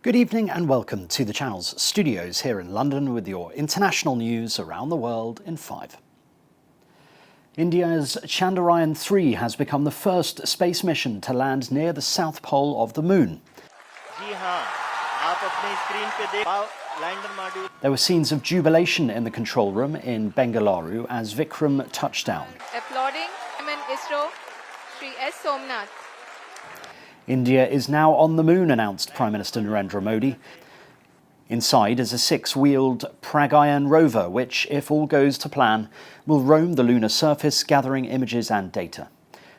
Good evening and welcome to the channel's studios here in London with your international news around the world in 5. India's Chandrayaan-3 has become the first space mission to land near the south pole of the moon. There were scenes of jubilation in the control room in Bengaluru as Vikram touched down. Applauding ISRO, Shri S. Somnath. India is now on the moon, announced Prime Minister Narendra Modi. Inside is a 6-wheeled Pragyan rover, which, if all goes to plan, will roam the lunar surface, gathering images and data.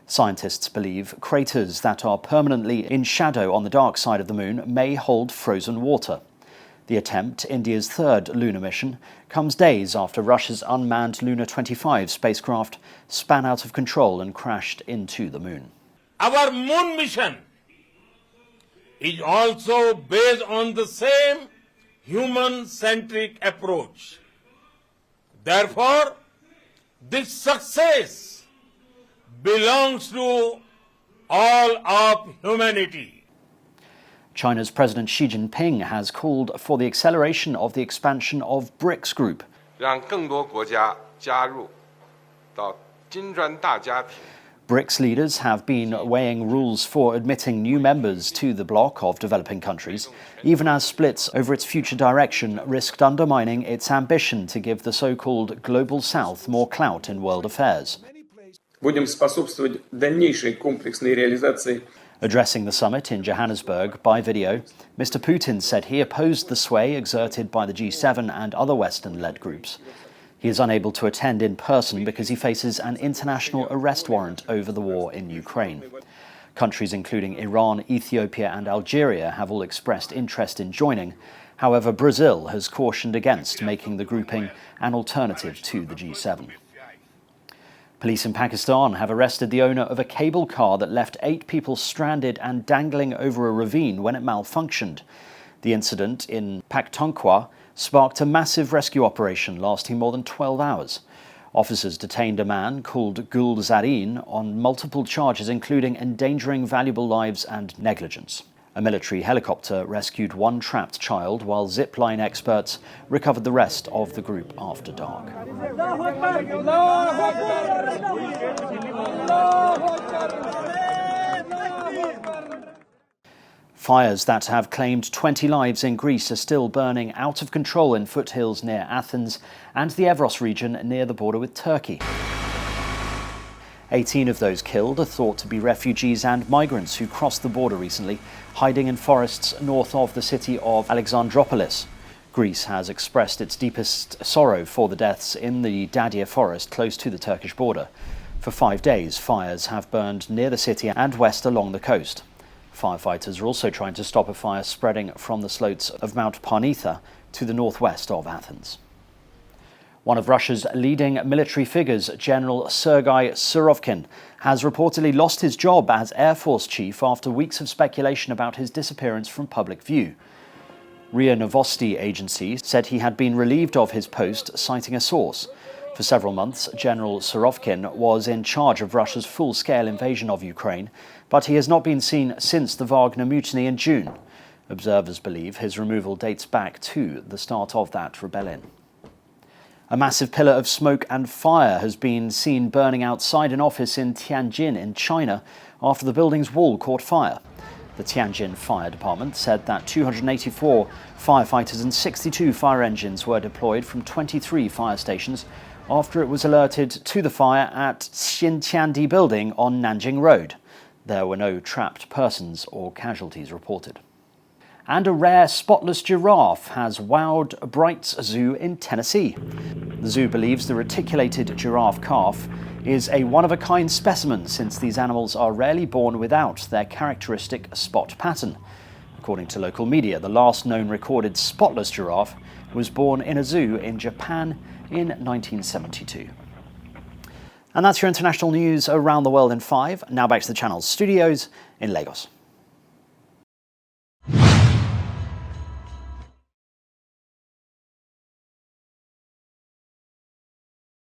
Scientists believe craters that are permanently in shadow on the dark side of the moon may hold frozen water. The attempt, India's third lunar mission, comes days after Russia's unmanned Luna 25 spacecraft span out of control and crashed into the moon. Our moon mission is also based on the same human-centric approach. Therefore, this success belongs to all of humanity. China's President Xi Jinping has called for the acceleration of the expansion of BRICS group. 让更多国家加入到金砖大家庭。 BRICS leaders have been weighing rules for admitting new members to the bloc of developing countries, even as splits over its future direction risked undermining its ambition to give the so-called Global South more clout in world affairs. Будем способствовать дальнейшей комплексной реализации. Addressing the summit in Johannesburg by video, Mr. Putin said he opposed the sway exerted by the G7 and other Western-led groups. He is unable to attend in person because he faces an international arrest warrant over the war in Ukraine. Countries including Iran, Ethiopia and Algeria have all expressed interest in joining. However, Brazil has cautioned against making the grouping an alternative to the G7. Police in Pakistan have arrested the owner of a cable car that left 8 people stranded and dangling over a ravine when it malfunctioned. The incident in Pakhtunkhwa sparked a massive rescue operation lasting more than 12 hours. Officers detained a man called Gul Zareen on multiple charges, including endangering valuable lives and negligence. A military helicopter rescued one trapped child, while zipline experts recovered the rest of the group after dark. Fires that have claimed 20 lives in Greece are still burning out of control in foothills near Athens and the Evros region near the border with Turkey. 18 of those killed are thought to be refugees and migrants who crossed the border recently, hiding in forests north of the city of Alexandroupolis. Greece has expressed its deepest sorrow for the deaths in the Dadia forest close to the Turkish border. For 5 days, fires have burned near the city and west along the coast. Firefighters are also trying to stop a fire spreading from the slopes of Mount Parnitha to the northwest of Athens. One of Russia's leading military figures, General Sergei Surovkin, has reportedly lost his job as Air Force Chief after weeks of speculation about his disappearance from public view. RIA Novosti agency said he had been relieved of his post, citing a source. For several months, General Surovkin was in charge of Russia's full-scale invasion of Ukraine, but he has not been seen since the Wagner mutiny in June. Observers believe his removal dates back to the start of that rebellion. A massive pillar of smoke and fire has been seen burning outside an office in Tianjin in China after the building's wall caught fire. The Tianjin Fire Department said that 284 firefighters and 62 fire engines were deployed from 23 fire stations after it was alerted to the fire at Xintiandi building on Nanjing Road. There were no trapped persons or casualties reported. And a rare spotless giraffe has wowed Bright's zoo in Tennessee. The zoo believes the reticulated giraffe calf is a one-of-a-kind specimen, since these animals are rarely born without their characteristic spot pattern. According to local media, the last known recorded spotless giraffe was born in a zoo in Japan in 1972. And that's your international news around the world in 5. Now back to the channel's studios in Lagos.